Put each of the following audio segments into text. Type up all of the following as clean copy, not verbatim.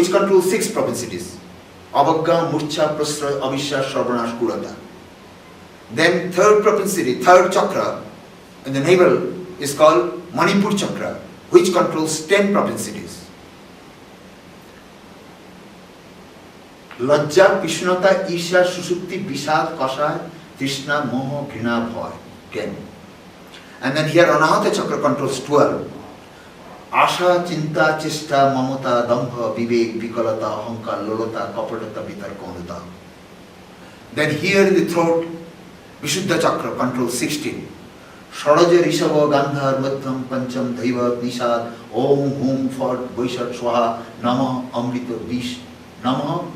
which controls 6 propensities. Avagga, Murcha, Prasra, Avishya, Sharvanash, Kurata. Then third propensity, third chakra in the navel is called Manipur chakra, which controls 10 propensities. Lajja, Pishnata, Isha, Sushupti, Bishad, Kasha, Trishna, Moho, Ghina, Bhoy. 10. And then here Anahata chakra controls 12. Asha, Chinta, Chista, Mamata, Dambha, Vivek, Vikalata, Ahankar, Lolata, Kapatata, Vitarkonata. Then here in the throat, Vishuddha chakra controls 16. Sharaja, Rishava, Gandhar, Madhyam, Pancham, Dhaivat, Nishad, Om, Hum, Fat, Vaishat, Swaha, Nama, Amrita, Vish, Nama,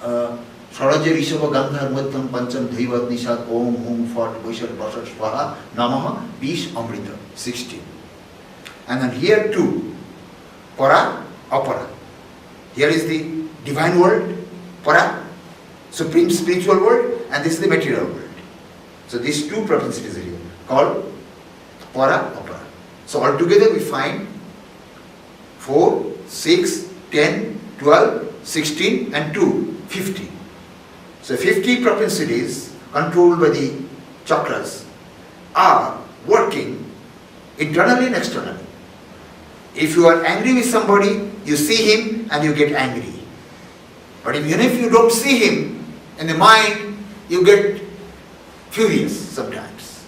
Sharaja, Rishava, Gandhar, Madhyam, Pancham, Dhaivat, Nishad, Om, Hum, Fat, Vaishat, Vashat, Swaha, Nama, Vish, Amrita, 16. And then here too, Para, Apara. Here is the divine world, Para, supreme spiritual world, and this is the material world. So these two propensities are here, called Para, Apara. So altogether we find 4, 6, 10, 12, 16 and 2, 50. So 50 propensities controlled by the chakras are working internally and externally. If you are angry with somebody, you see him and you get angry. But even if you don't see him, in the mind, you get furious sometimes.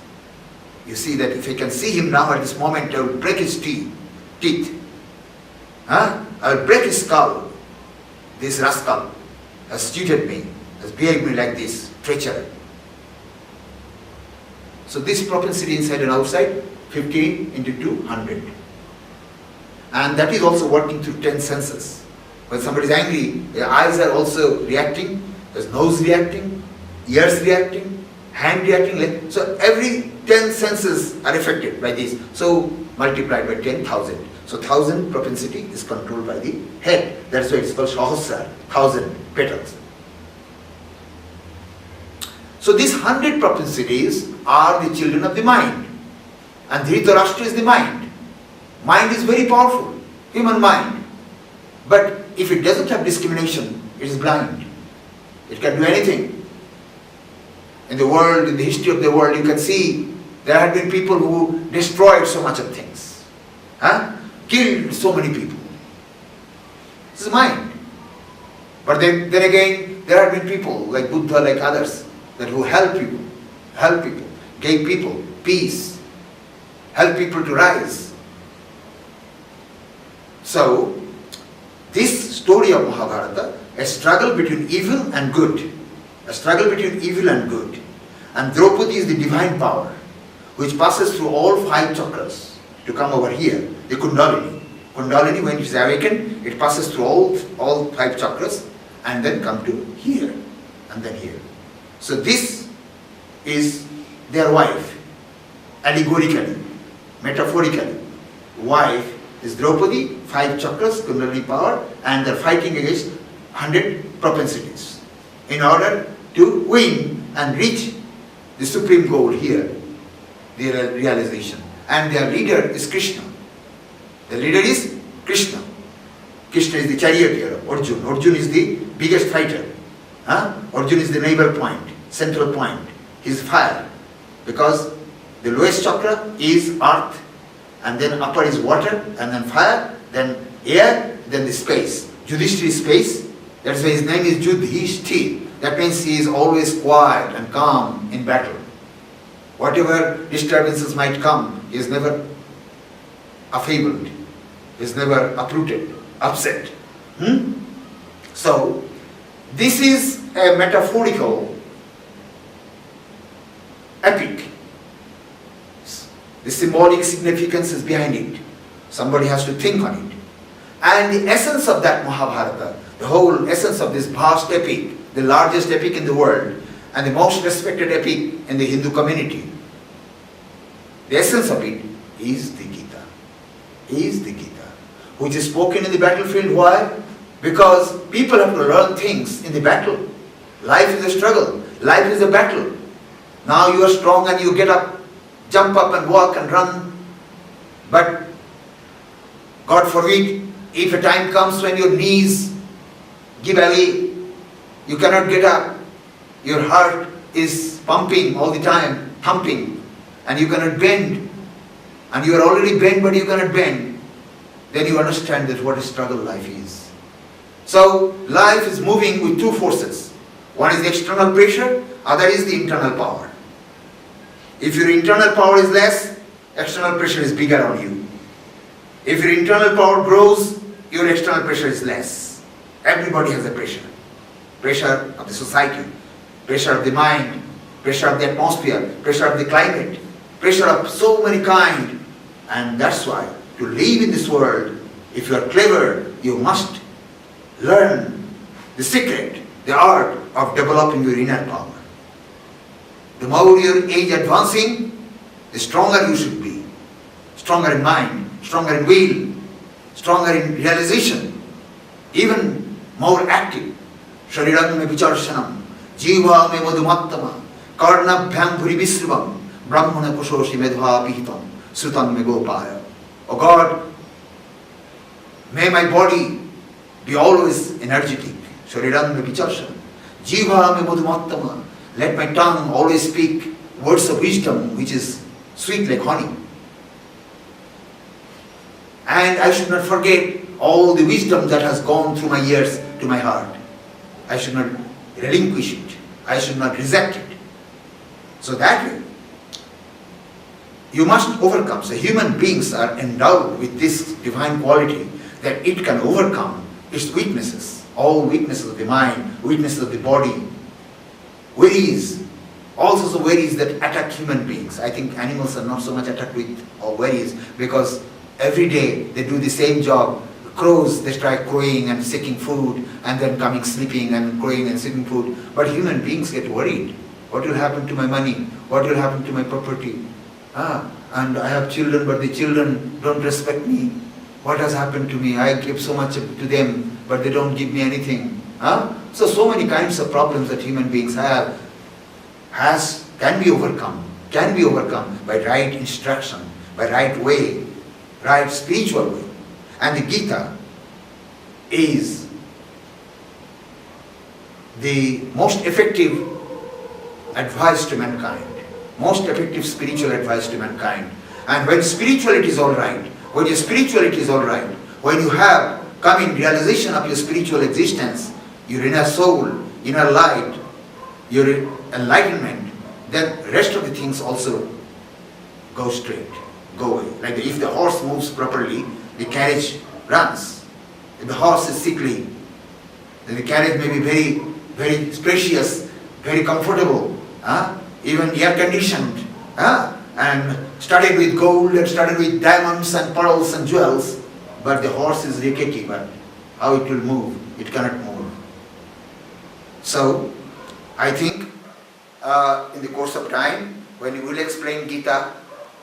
You see that if I can see him now at this moment, I will break his teeth. I will break his skull. This rascal has cheated me, has behaved me like this, treachery. So this propensity inside and outside, 15 into 2, 100. And that is also working through 10 senses. When somebody is angry, their eyes are also reacting, there's nose reacting, ears reacting, hand reacting. So every 10 senses are affected by this. So multiplied by 10,000. So 1,000 propensity is controlled by the head. That's why it's called Sahasra, 1,000 petals. So these 100 propensities are the children of the mind. And Dhritarashtra is the mind. Mind is very powerful, human mind. But if it doesn't have discrimination, it is blind. It can do anything. In the world, in the history of the world, you can see there have been people who destroyed so much of things. Killed so many people. This is mind. But then again, there have been people like Buddha, like others, that who help people, gave people peace, help people to rise. So, this story of Mahabharata, a struggle between evil and good. A struggle between evil and good. And Draupadi is the divine power, which passes through all 5 chakras to come over here. The Kundalini. Kundalini, when it is awakened, it passes through all 5 chakras and then come to here and then here. So this is their wife, allegorically, metaphorically. Wife is Draupadi, 5 chakras, Kundalini power, and they're fighting against 100 propensities in order to win and reach the supreme goal here, the realization. And their leader is Krishna. The leader is Krishna. Krishna is the charioteer of Arjuna. Arjuna is the biggest fighter. Arjuna is the navel point, central point. He is fire. Because the lowest chakra is earth, and then upper is water, and then fire, then air, then the space. Yudhishthira is space. That's why his name is Yudhishthira. That means he is always quiet and calm in battle. Whatever disturbances might come, he is never affabled. He is never uprooted, upset. So, this is a metaphorical epic. The symbolic significance is behind it. Somebody has to think on it. And the essence of that Mahabharata, the whole essence of this vast epic, the largest epic in the world, and the most respected epic in the Hindu community, the essence of it is the Gita. is the Gita, which is spoken in the battlefield. Why? Because people have to learn things in the battle. Life is a struggle. Life is a battle. Now you are strong and you get up, jump up and walk and run. But God forbid, if a time comes when your knees give away, you cannot get up, your heart is pumping all the time, thumping, and you cannot bend, and you are already bent but you cannot bend, then you understand that what a struggle life is. So life is moving with two forces. One is the external pressure, other is the internal power. If your internal power is less, external pressure is bigger on you. If your internal power grows, your external pressure is less. Everybody has a pressure. Pressure of the society, pressure of the mind, pressure of the atmosphere, pressure of the climate, pressure of so many kind. And that's why to live in this world, if you are clever, you must learn the secret, the art of developing your inner power. The more your age advancing, the stronger you should be. Stronger in mind, stronger in will, stronger in realization, even more active. Shariram me vicharshanam, jiva me madhumattama, karnabhyam bhuri visrivam, brahmana kushoshi medha pihitam, sutam me gopaya. Oh God, may my body be always energetic. Shariram me vicharshanam, jiva me madhumattama. Let my tongue always speak words of wisdom, which is sweet like honey. And I should not forget all the wisdom that has gone through my ears to my heart. I should not relinquish it. I should not reject it. So that way, you must overcome. So human beings are endowed with this divine quality that it can overcome its weaknesses. All weaknesses of the mind, weaknesses of the body, worries, all sorts of worries that attack human beings. I think animals are not so much attacked with worries because every day they do the same job. Crows, they try crowing and seeking food and then coming sleeping and crowing and seeking food. But human beings get worried. What will happen to my money? What will happen to my property? And I have children, but the children don't respect me. What has happened to me? I give so much to them, but they don't give me anything. So many kinds of problems that human beings have can be overcome by right instruction, by right way, right spiritual way. And the Gita is the most effective advice to mankind, most effective spiritual advice to mankind. And when spirituality is all right, when your spirituality is all right, when you have come in realization of your spiritual existence, your inner soul, inner light, your enlightenment, then rest of the things also go straight, go away. Like if the horse moves properly, the carriage runs. If the horse is sickly, then the carriage may be very, very spacious, very comfortable, even air conditioned, and studded with gold and studded with diamonds and pearls and jewels, but the horse is rickety, but how it will move? It cannot move. So, I think in the course of time, when we will explain Gita,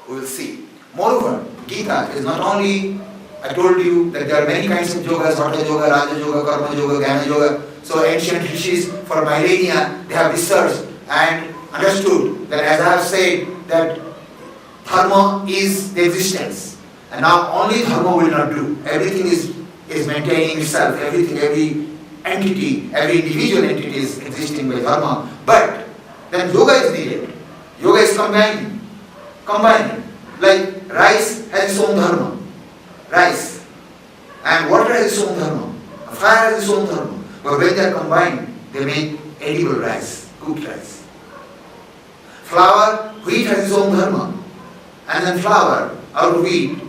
we will see. Moreover, Gita is not only, I told you that there are many kinds of yogas, Hatha Yoga, Raja Yoga, Karma Yoga, Jnana Yoga. So ancient rishis for millennia, they have researched and understood that, as I have said, that dharma is the existence. And now only dharma will not do. Everything is maintaining itself. Everything, every entity, every individual entity is existing by dharma. But then yoga is needed. Yoga is combining. Like rice has its own dharma. Rice. And water has its own dharma. Fire has its own dharma. But when they are combined, they make edible rice, cooked rice. Flour, wheat has its own dharma. And then flour out of wheat.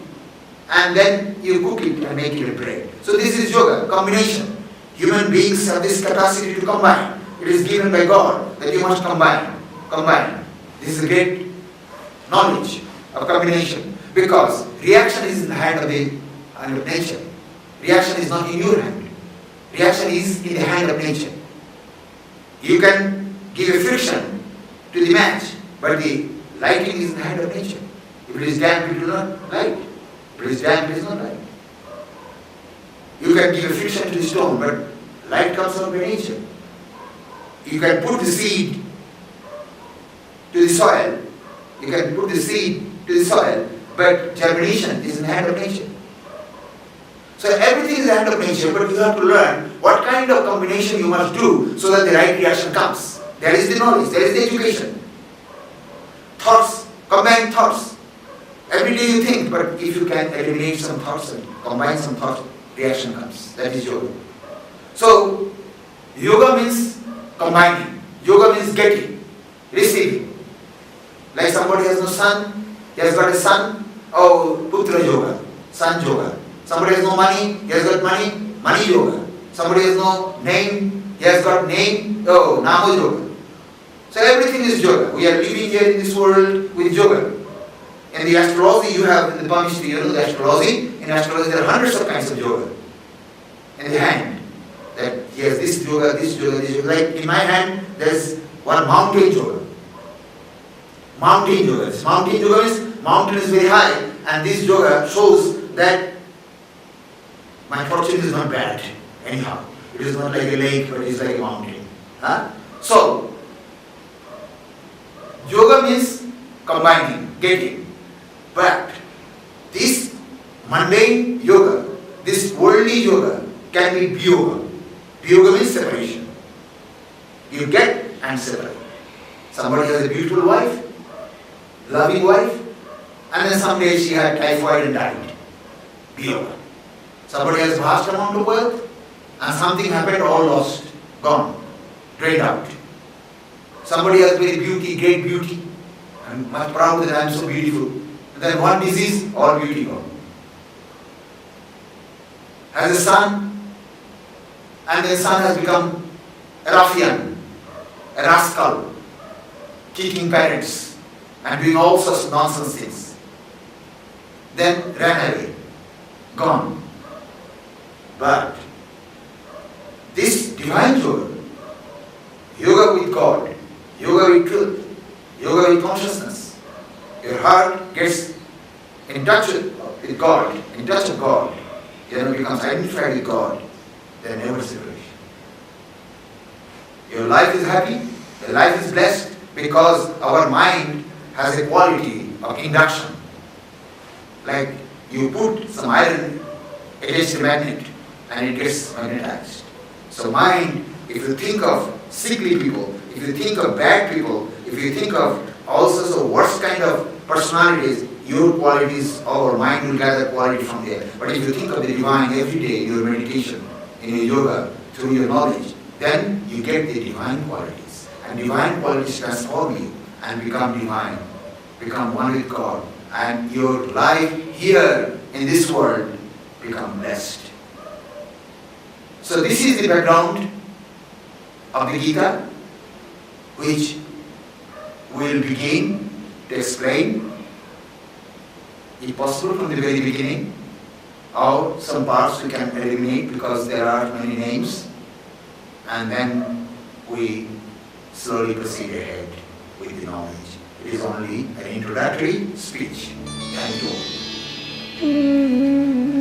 And then you cook it and make it a bread. So this is yoga, combination. Human beings have this capacity to combine. It is given by God that you must combine. This is a great knowledge of combination. Because reaction is in the hand of nature. Reaction is not in your hand. Reaction is in the hand of nature. You can give a friction to the match, but the lighting is in the hand of nature. If it is damp, it will not light. But it is damp, it is not light. You can give a friction to the stone, but light comes from nature. You can put the seed to the soil. You can put the seed to the soil, but germination is in the hand of nature. So everything is in the hand of nature, but you have to learn what kind of combination you must do so that the right reaction comes. That is the knowledge, that is the education. Thoughts, combine thoughts. Every day you think, but if you can eliminate some thoughts and combine some thoughts, reaction comes. That is yoga. So, yoga means combining. Yoga means getting, receiving. Like somebody has no son, he has got a son, oh, putra yoga, son yoga. Somebody has no money, he has got money, money yoga. Somebody has no name, he has got name, oh, nama yoga. So everything is yoga. We are living here in this world with yoga. In the astrology you have, in the Pamishti, you know the astrology. In astrology there are hundreds of kinds of yoga. In the hand, that yes, this yoga, this yoga, this yoga. Like in my hand, there is one mountain yoga. Mountain yoga. This mountain yoga means mountain is very high, and this yoga shows that my fortune is not bad. Anyhow, it is not like a lake, but it is like a mountain. Huh? So, yoga means combining, getting. But this mundane yoga, this worldly yoga can be biyoga. Biyoga means separation. You get and separate. Somebody has a beautiful wife, loving wife, and then someday she had typhoid and died. Biyoga. Somebody has vast amount of wealth, and something happened, all lost, gone, drained out. Somebody has very beauty, great beauty, and much proud that I am so beautiful. And then one disease, all beauty gone. Has a son, and the son has become a ruffian, a rascal, kicking parents, and doing all sorts of nonsense things. Then ran away, gone. But this divine yoga, yoga with God, yoga with truth, yoga with consciousness, your heart gets in touch with God, in touch with God, then it becomes identified with God, then never separation. Your life is happy, your life is blessed, because our mind has a quality of induction. Like you put some iron against a magnet and it gets magnetized. So mind, if you think of sickly people, if you think of bad people, if you think of all sorts of worst kind of personalities, your qualities, our mind will gather quality from there. But if you think of the divine every day in your meditation, in your yoga, through your knowledge, then you get the divine qualities. And divine qualities transform you and become divine, become one with God. And your life here in this world become blessed. So this is the background of the Gita, which we will begin to explain, if possible from the very beginning, or some parts we can eliminate because there are many names, and then we slowly proceed ahead with the knowledge. It is only an introductory speech. Thank you.